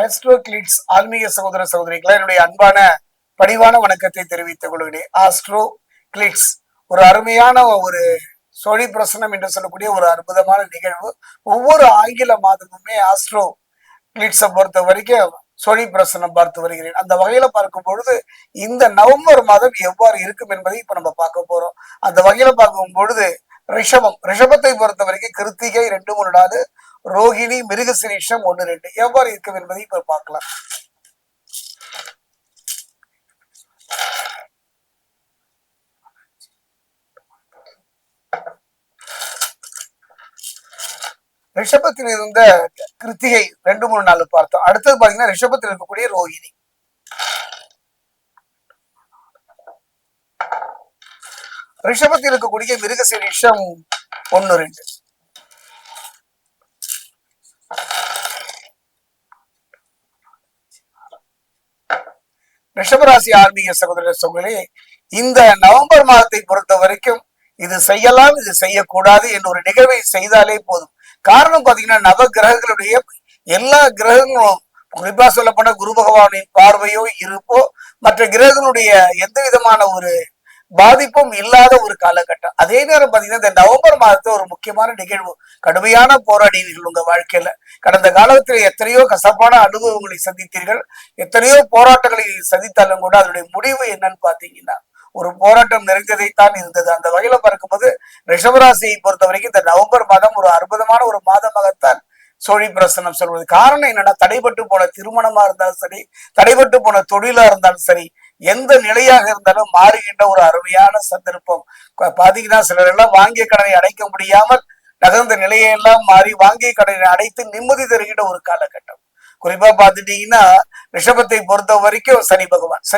Astro glitz ஆன்மீக சகோதர சகோதரிகளை என்னுடைய அன்பான பணிவான வணக்கத்தை தெரிவித்துக் கொள்கிறேன். ஆஸ்ட்ரோ கிளிட்ஸ் ஒரு அருமையான ஒரு சோழி பிரசனம் என்று சொல்லக்கூடிய ஒரு அற்புதமான நிகழ்வு. ஒவ்வொரு ஆங்கில மாதமுமே ஆஸ்ட்ரோ கிளிட்ஸை பொறுத்த வரைக்கும் சோழி பிரசனம் பார்த்து வருகிறேன். அந்த வகையில பார்க்கும் பொழுது இந்த நவம்பர் மாதம் எவ்வாறு இருக்கும் என்பதை இப்ப நம்ம பார்க்க போறோம். அந்த வகையில பார்க்கும் பொழுது ரிஷபத்தை பொறுத்த வரைக்கும் கிருத்திகை 2-3 நாள், ரோகிணி மிருகசிரீஷம் 1-2 எவ்வாறு இருக்கும் என்பதை இப்ப பார்க்கலாம். ரிஷபத்தில் இருந்த கிருத்திகை 2-3 நாள் பார்த்தோம். அடுத்தது பாத்தீங்கன்னா ரிஷபத்தில் இருக்கக்கூடிய ரோகிணி, ரிஷபத்தில் இருக்கக்கூடிய மிருகசிரீஷம் 1-2, ரிஷபராசி ஆன்மீக சகோதர சகோதரி, இந்த நவம்பர் மாதத்தை பொறுத்த வரைக்கும் இது செய்யலாம், இது செய்யக்கூடாது என்ற ஒரு நிகழ்வை செய்தாலே போதும். காரணம் பாத்தீங்கன்னா நவ கிரகங்களுடைய எல்லா கிரகங்களும், குறிப்பா சொல்லப்பட்ட குரு பகவானின் பார்வையோ இருப்போ மற்ற கிரகங்களுடைய எந்த விதமான ஒரு பாதிப்பும் இல்லாத ஒரு காலகட்டம். அதே நேரம் பாத்தீங்கன்னா இந்த நவம்பர் மாதத்துல ஒரு முக்கியமான நிகழ்வு, கடுமையான போராடினீர்கள் உங்க வாழ்க்கையில. கடந்த காலத்தில் எத்தனையோ கசப்பான அனுபவங்களை சந்தித்தீர்கள், எத்தனையோ போராட்டங்களை சந்தித்தாலும் கூட அதனுடைய முடிவு என்னன்னு பாத்தீங்கன்னா ஒரு போராட்டம் நிறைந்ததைத்தான் இருந்தது. அந்த வகையில பார்க்கும்போது ரிஷபராசியை பொறுத்த வரைக்கும் இந்த நவம்பர் மாதம் ஒரு அற்புதமான ஒரு மாதமாகத்தான் சோழி பிரசனம் சொல்வது. காரணம் என்னன்னா, தடைபட்டு போன திருமணமா இருந்தாலும் சரி, தடைபட்டு போன தொழிலா இருந்தாலும் சரி, எந்த நிலையாக இருந்தாலும் மாறுகின்ற ஒரு அருமையான சந்தர்ப்பம். பாத்தீங்கன்னா சிலர் எல்லாம் வாங்கிய கடனை அடைக்க முடியாமல் நகர்ந்த நிலையெல்லாம் மாறி வாங்கிய கடனை அடைத்து நிம்மதி தருகின்ற ஒரு காலகட்டம். குறிப்பா பாத்துட்டீங்கன்னா ரிஷபத்தை பொறுத்த வரைக்கும் சனி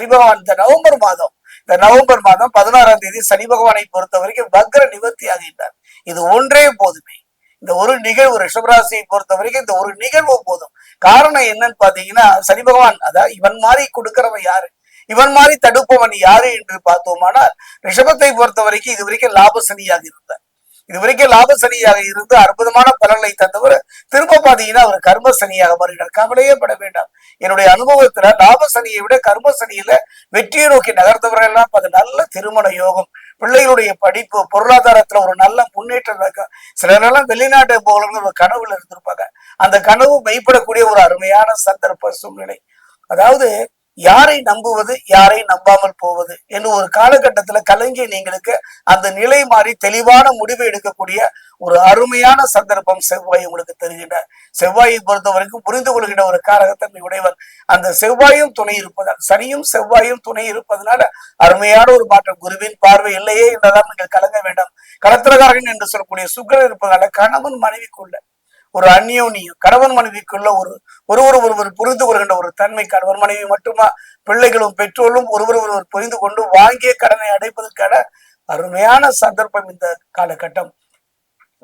பகவான் இந்த நவம்பர் மாதம் 16ஆம் தேதி சனி பகவானை பொறுத்த வரைக்கும் வக்ர நிவர்த்தி ஆகின்றார். இது ஒன்றே போதுமே, இந்த ஒரு நிகழ்வு ரிஷபராசியை பொறுத்த வரைக்கும் இந்த ஒரு நிகழ்வு போதும். காரணம் என்னன்னு பாத்தீங்கன்னா சனி பகவான், அதாவது இவன் மாதிரி கொடுக்கிறவன் யாரு, இவன் மாதிரி தடுப்பவன் யாரு என்று பார்த்தோமானால் ரிஷபத்தை பொறுத்த வரைக்கும் இது வரைக்கும் லாப சனியாக இருந்தார். இதுவரைக்கும் லாப சனியாக இருந்து அற்புதமான பலன்களை தந்தவர் திரும்ப பாத்தீங்கன்னா அவர் கர்ம சனியாக மாறினார். கவலையே பட வேண்டாம். என்னுடைய அனுபவத்துல லாப சனியை விட கர்ம சனியில வெற்றியை நோக்கி நகர்ந்தவர்கள் எல்லாம் அது நல்ல திருமண யோகம், பிள்ளைகளுடைய படிப்பு, பொருளாதாரத்துல ஒரு நல்ல முன்னேற்றம் இருக்கும். சிலரெல்லாம் வெளிநாட்டு போகணும்னு ஒரு கனவுல இருந்திருப்பாங்க. அந்த கனவு மெய்ப்படக்கூடிய ஒரு அருமையான சந்தர்ப்ப சூழ்நிலை. அதாவது யாரை நம்புவது, யாரை நம்பாமல் போவது என்று ஒரு காலகட்டத்துல கலங்கிய நீங்களுக்கு அந்த நிலை மாறி தெளிவான முடிவை எடுக்கக்கூடிய ஒரு அருமையான சந்தர்ப்பம் செவ்வாய் உங்களுக்கு தருகின்றார். செவ்வாயை பொறுத்த வரைக்கும் புரிந்து கொள்கின்ற ஒரு காரகத்தன்மை உடையவர். அந்த செவ்வாயும் துணை இருப்பதால், சனியும் செவ்வாயும் துணை இருப்பதனால அருமையான ஒரு மாற்றம். குருவின் பார்வை இல்லையே என்றெல்லாம் நீங்கள் கலங்க வேண்டாம். கலத்திரகாரகன் என்று சொல்லக்கூடிய சுக்கிரன் இருப்பதனால கணவன் மனைவிக்குள்ள ஒரு அந்யோன்யம், கணவன் மனைவிக்குள்ள ஒருவர் புரிந்து கொள்கின்ற ஒரு தன்மை. கணவன் மனைவி மட்டுமா, பிள்ளைகளும் பெற்றோரும் ஒருவர் புரிந்து கொண்டு வாங்கிய கடனை அடைப்பதற்கான அருமையான சந்தர்ப்பம் இந்த காலகட்டம்.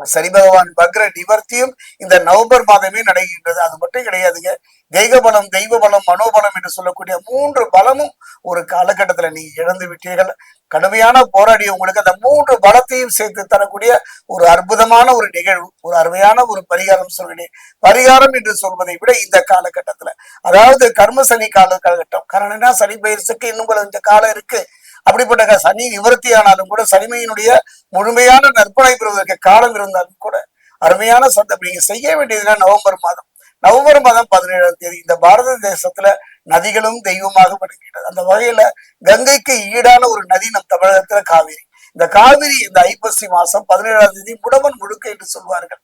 சனி பகவான் வக்ர நிவர்த்தியும் இந்த நவம்பர் மாதமே நடைகின்றது. அது மட்டும் கிடையாதுங்க, தெய்வ பலம், தெய்வ பலம், மனோபலம் என்று சொல்லக்கூடிய 3 பலமும் ஒரு காலகட்டத்துல நீங்க இழந்து விட்டீர்கள். கடுமையான போராடிய உங்களுக்கு அந்த 3 பலத்தையும் சேர்த்து தரக்கூடிய ஒரு அற்புதமான ஒரு நிகழ்வு, ஒரு அருமையான ஒரு பரிகாரம் சொல்கிறேன். பரிகாரம் என்று சொல்வதை விட இந்த காலகட்டத்துல, அதாவது கர்ம சனி காலகட்டம். காரணம்னா சனி பயிற்சிக்கு இன்னும் கொஞ்சம் காலம் இருக்கு. அப்படிப்பட்ட சனி நிவர்த்தி ஆனாலும் கூட சனிமையினுடைய முழுமையான நற்பனை பெறுவதற்கு காலம் இருந்தாலும் கூட அருமையான சந்தர்ப்பம். நீங்க செய்ய வேண்டியதுன்னா நவம்பர் மாதம் 17ஆம் தேதி இந்த பாரத தேசத்துல நதிகளும் தெய்வமாக விளங்குகிறது. அந்த வகையில கங்கைக்கு ஈடான ஒரு நதி நம் தமிழகத்துல காவிரி. இந்த காவிரி இந்த ஐப்பசி மாசம் 17ஆம் தேதி முடவன் முழுக்க என்று சொல்வார்கள்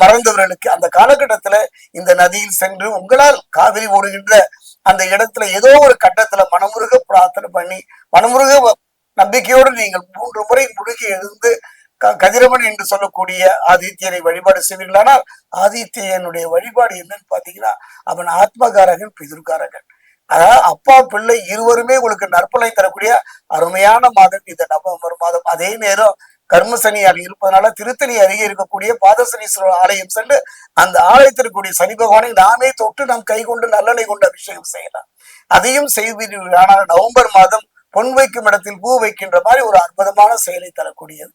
மறந்தவர்களுக்கு. அந்த காலகட்டத்துல இந்த நதியில் சென்று உங்களால் காவிரி ஓடுகின்ற அந்த இடத்துல ஏதோ ஒரு கட்டத்துல மனமுருக பிரார்த்தனை பண்ணி, மனமுருக நம்பிக்கையோடு நீங்கள் 3 முறை முழுகி எழுந்து கதிரவன் என்று சொல்லக்கூடிய ஆதித்யனை வழிபாடு செய்வீர்களானால், ஆதித்யனுடைய வழிபாடு என்னன்னு பாத்தீங்கன்னா அவன் ஆத்மகாரகன், பிதுர்காரகன். அதாவது அப்பா பிள்ளை இருவருமே உங்களுக்கு நற்பலை தரக்கூடிய அருமையான மாதம் இந்த நவம்பர் மாதம். அதே நேரம் கர்மசனியாக இருப்பதனால திருத்தணி அருகே இருக்கக்கூடிய பாதசனீஸ்வரர் ஆலயம் சென்று அந்த ஆலயத்திற்குரிய சனி பகவானை நாமே தொட்டு நாம் கை கொண்டு நல்லெண்ணை கொண்டு அபிஷேகம் செய்யலாம். அதையும் செய்வீர்கள். ஆனால் நவம்பர் மாதம் பொன் வைக்கும் இடத்தில் பூ வைக்கின்ற மாதிரி ஒரு அற்புதமான செயலை தரக்கூடியது.